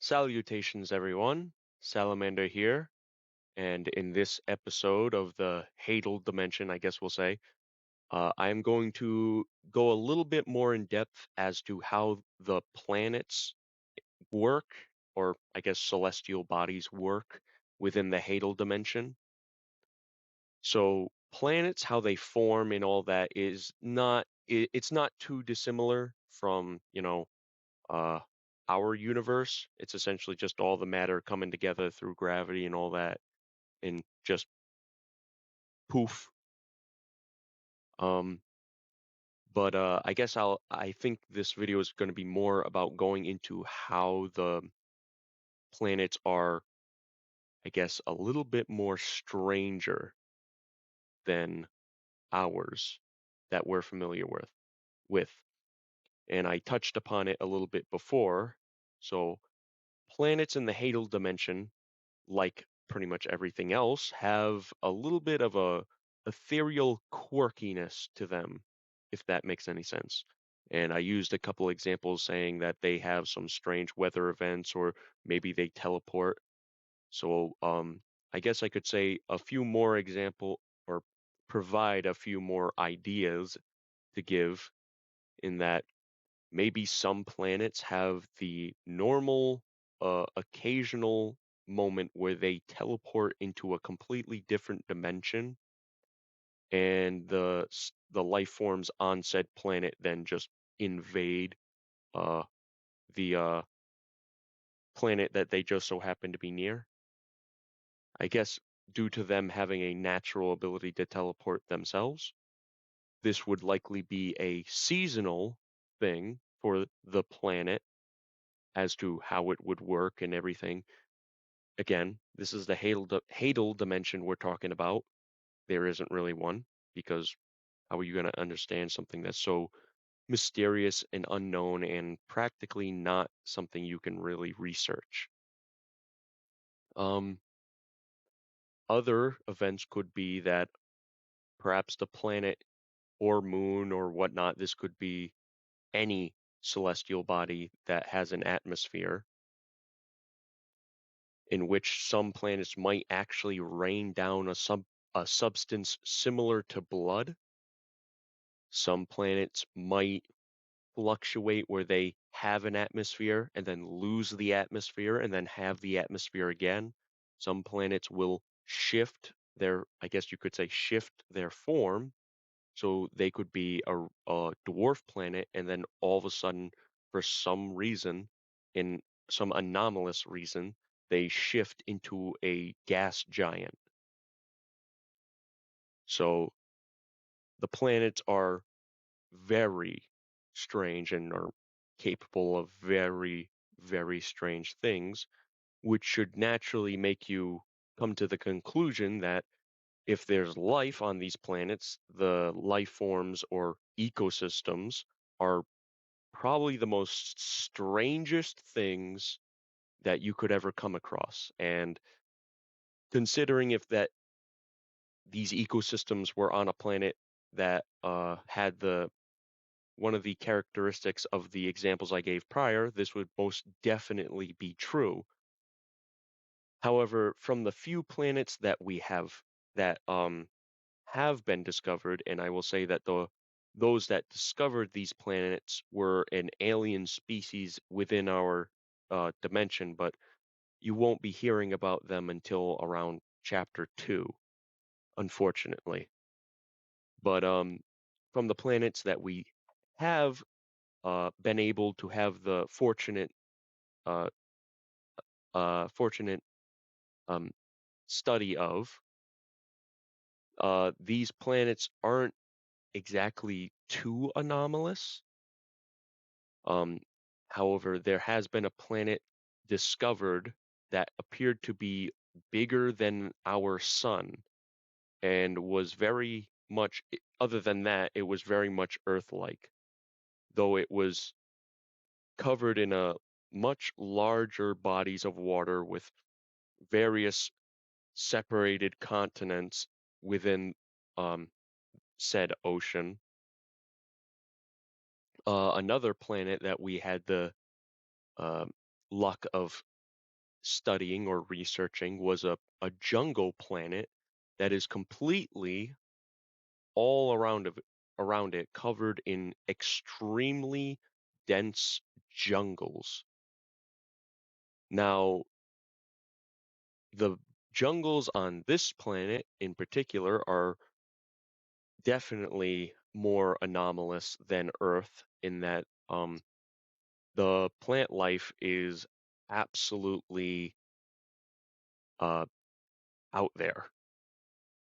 Salutations, everyone. Salamander here, and in this episode of the Hadal Dimension, I guess we'll say, I am going to go a little bit more in depth as to how the planets work, or I guess celestial bodies work within the Hadal Dimension. So, planets, how they form and all that is not, it's not too dissimilar from, uh, our universe. It's essentially just all the matter coming together through gravity and all that, and just poof. Um, but I guess I think this video is going to be more about going into how the planets are, I guess, a little bit more stranger than ours that we're familiar with. And I touched upon it a little bit before. So planets in the Hadal dimension, like pretty much everything else, have a little bit of a ethereal quirkiness to them, if that makes any sense. And I used a couple examples saying that they have some strange weather events or maybe they teleport. So I guess I could say a few more example or provide a few more ideas to give in that maybe some planets have the normal, occasional moment where they teleport into a completely different dimension, and the life forms on said planet then just invade uh, the planet that they just so happen to be near. I guess due to them having a natural ability to teleport themselves, this would likely be a seasonal thing for the planet as to how it would work and everything. Again, this is the Hadal dimension we're talking about. There isn't really one because how are you going to understand something that's so mysterious and unknown and practically not something you can really research? Um, Other events could be that perhaps the planet or moon or whatnot, this could be any celestial body that has an atmosphere in which some planets might actually rain down a substance similar to blood. Some planets might fluctuate where they have an atmosphere and then lose the atmosphere and then have the atmosphere again. Some planets will shift their, I guess you could say, shift their form. So they could be a dwarf planet and then all of a sudden, for some reason, in some anomalous reason, they shift into a gas giant. So the planets are very strange and are capable of very, very strange things, which should naturally make you come to the conclusion that if there's life on these planets, the life forms or ecosystems are probably the most strangest things that you could ever come across. And considering if that these ecosystems were on a planet that had the one of the characteristics of the examples I gave prior, this would most definitely be true. However, from the few planets that we have been discovered, and I will say that those that discovered these planets were an alien species within our dimension, but you won't be hearing about them until around chapter 2, unfortunately. But from the planets that we have been able to have the uh, fortunate um, study of, these planets aren't exactly too anomalous. Um, However, there has been a planet discovered that appeared to be bigger than our sun and was very much, other than that, it was very much Earth-like, though it was covered in a much larger bodies of water with various separated continents within um, said ocean. Another planet that we had the um luck of studying or researching was a jungle planet that is completely all around it covered in extremely dense jungles. Now, the jungles on this planet in particular are definitely more anomalous than Earth in that the plant life is absolutely uh, out there.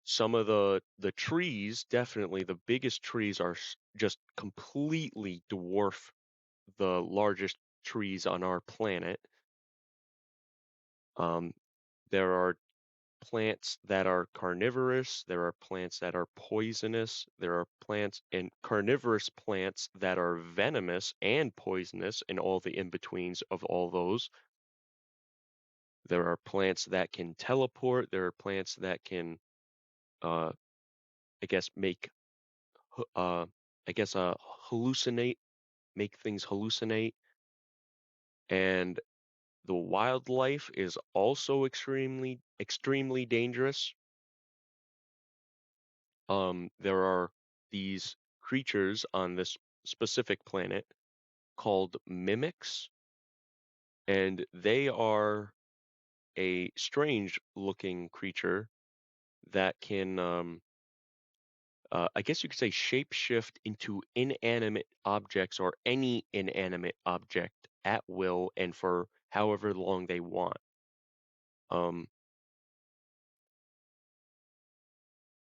Some of the trees, definitely the biggest trees are just completely dwarf the largest trees on our planet. Um, there are plants that are carnivorous, there are plants that are poisonous, there are plants and carnivorous plants that are venomous and poisonous, and all the in-betweens of all those. There are plants that can teleport, there are plants that can uh I guess make h- I guess hallucinate, make things hallucinate, and the wildlife is also extremely dangerous. There are these creatures on this specific planet called mimics, and they are a strange looking creature that can, I guess you could say, shapeshift into inanimate objects or any inanimate object at will and for however long they want. Um,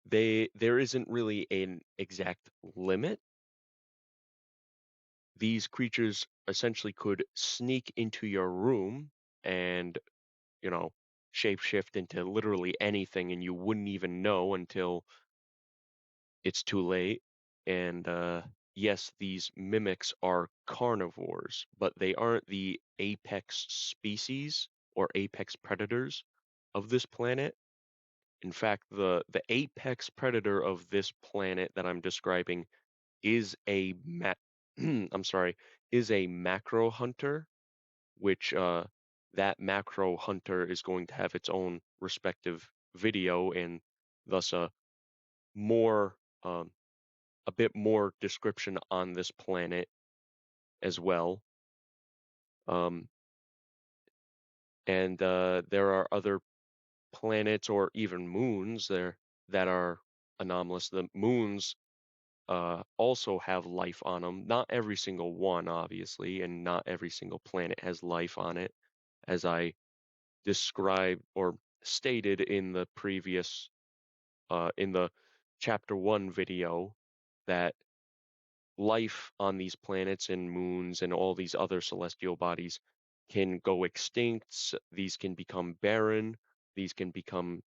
there isn't really an exact limit. These creatures essentially could sneak into your room and, you know, shapeshift into literally anything and you wouldn't even know until it's too late. And yes, these mimics are carnivores, but they aren't the apex species or apex predators of this planet. In fact, the apex predator of this planet that I'm describing is I'm sorry, is a macro hunter, which that macro hunter is going to have its own respective video and thus more um, a bit more description on this planet as well. Um, and there are other planets or even moons there that are anomalous. The moons also have life on them. Not every single one, obviously, and not every single planet has life on it, as I described or stated in the previous, in the chapter 1 video, that life on these planets and moons and all these other celestial bodies can go extinct. These can become barren. These can become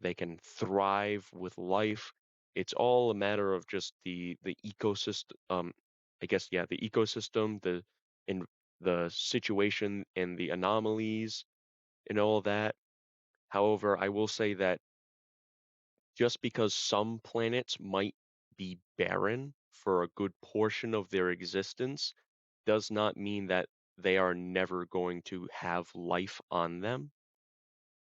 they can thrive with life. It's all a matter of just the ecosystem. I guess yeah, the ecosystem, the in the situation and the anomalies and all that. However, I will say that just because some planets might be barren for a good portion of their existence does not mean that they are never going to have life on them.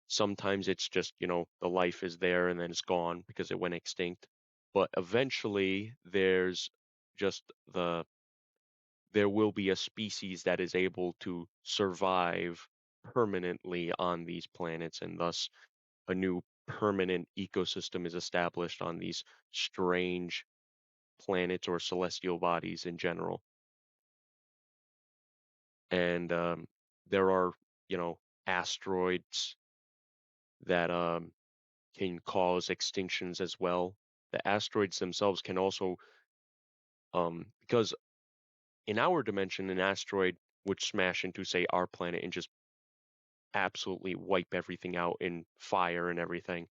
Sometimes it's just, the life is there and then it's gone because it went extinct. But eventually just there will be a species that is able to survive permanently on these planets, and thus a new permanent ecosystem is established on these strange planets or celestial bodies in general. And there are, asteroids that can cause extinctions as well. The asteroids themselves can also, because in our dimension, an asteroid would smash into, say, our planet and just absolutely wipe everything out in fire and everything.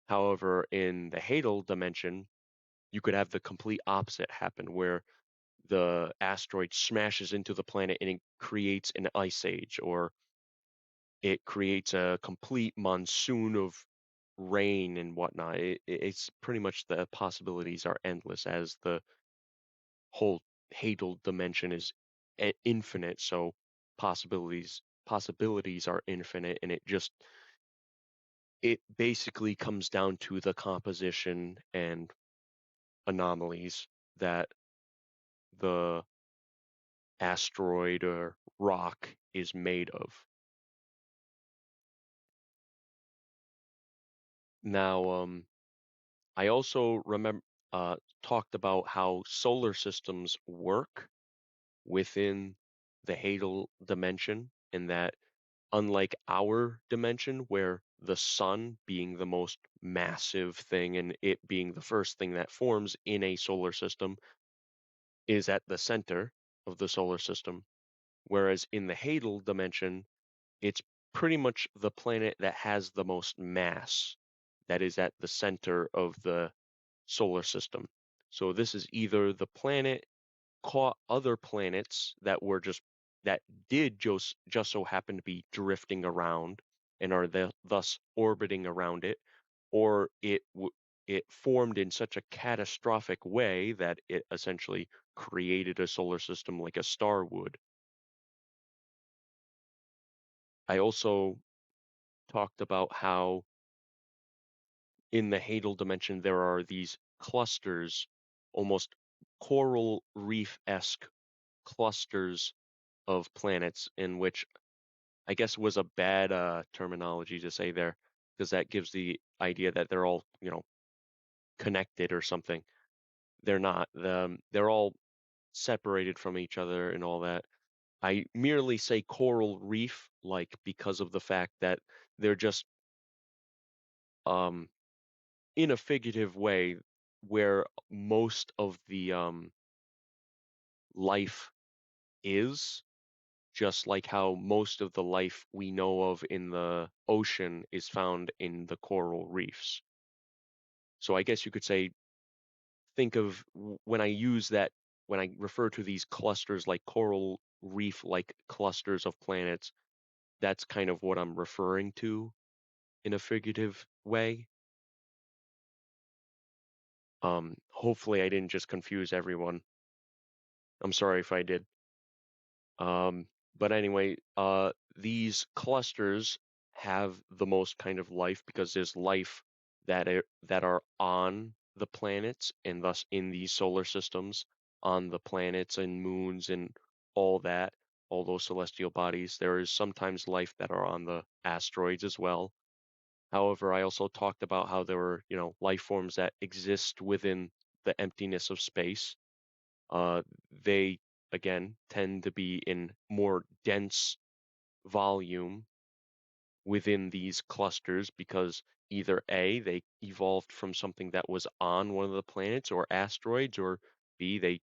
However, in the Hadal dimension, you could have the complete opposite happen where the asteroid smashes into the planet and it creates an ice age, or it creates a complete monsoon of rain and whatnot. It's pretty much, the possibilities are endless as the whole Hadal dimension is infinite. So possibilities are infinite, and it basically comes down to the composition and anomalies that the asteroid or rock is made of. Now, I also remember talked about how solar systems work within the Hadal dimension, and that unlike our dimension, where the sun being the most massive thing and it being the first thing that forms in a solar system is at the center of the solar system, whereas in the Hadal dimension, it's pretty much the planet that has the most mass that is at the center of the solar system. So this is either the planet caught other planets that were that did just so happen to be drifting around and are thus orbiting around it, or it formed in such a catastrophic way that it essentially created a solar system like a star would. I also talked about how in the Hadal dimension there are these clusters, almost coral reef-esque clusters of planets, in which I guess was a bad terminology to say there, because that gives the idea that they're all, connected or something. They're not. They're all separated from each other and all that. I merely say coral reef, like because of the fact that they're just um, in a figurative way where most of the life is, just like how most of the life we know of in the ocean is found in the coral reefs. So I guess you could say, think of when I use that, when I refer to these clusters like coral reef like clusters of planets, that's kind of what I'm referring to in a figurative way. Hopefully I didn't just confuse everyone. I'm sorry if I did. But anyway, these clusters have the most kind of life because there's life that are on the planets and thus in these solar systems, on the planets and moons and all that, all those celestial bodies. There is sometimes life that are on the asteroids as well. However, I also talked about how there were, life forms that exist within the emptiness of space. They again tend to be in more dense volume within these clusters because either A, they evolved from something that was on one of the planets or asteroids, or B, they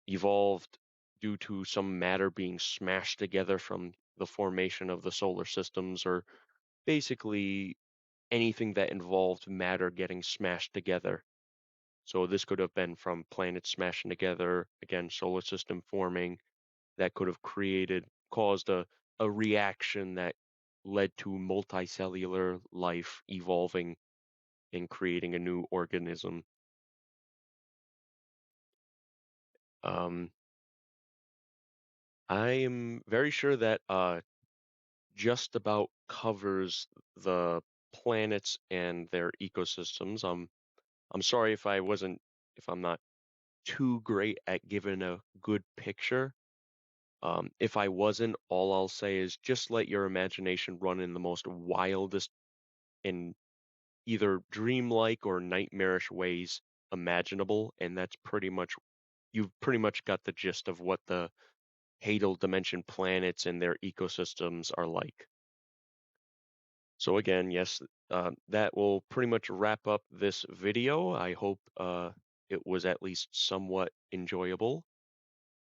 evolved due to some matter being smashed together from the formation of the solar systems, or basically anything that involved matter getting smashed together. So this could have been from planets smashing together, again, solar system forming, that could have caused a reaction that led to multicellular life evolving and creating a new organism. Um, I am very sure that just about covers the planets and their ecosystems. I'm sorry if I'm not too great at giving a good picture. If I wasn't, all I'll say is just let your imagination run in the most wildest and either dreamlike or nightmarish ways imaginable, and you've pretty much got the gist of what the Hadal Dimension planets and their ecosystems are like. So again, yes, that will pretty much wrap up this video. I hope it was at least somewhat enjoyable,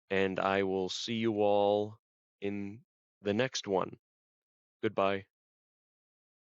and I will see you all in the next one. Goodbye.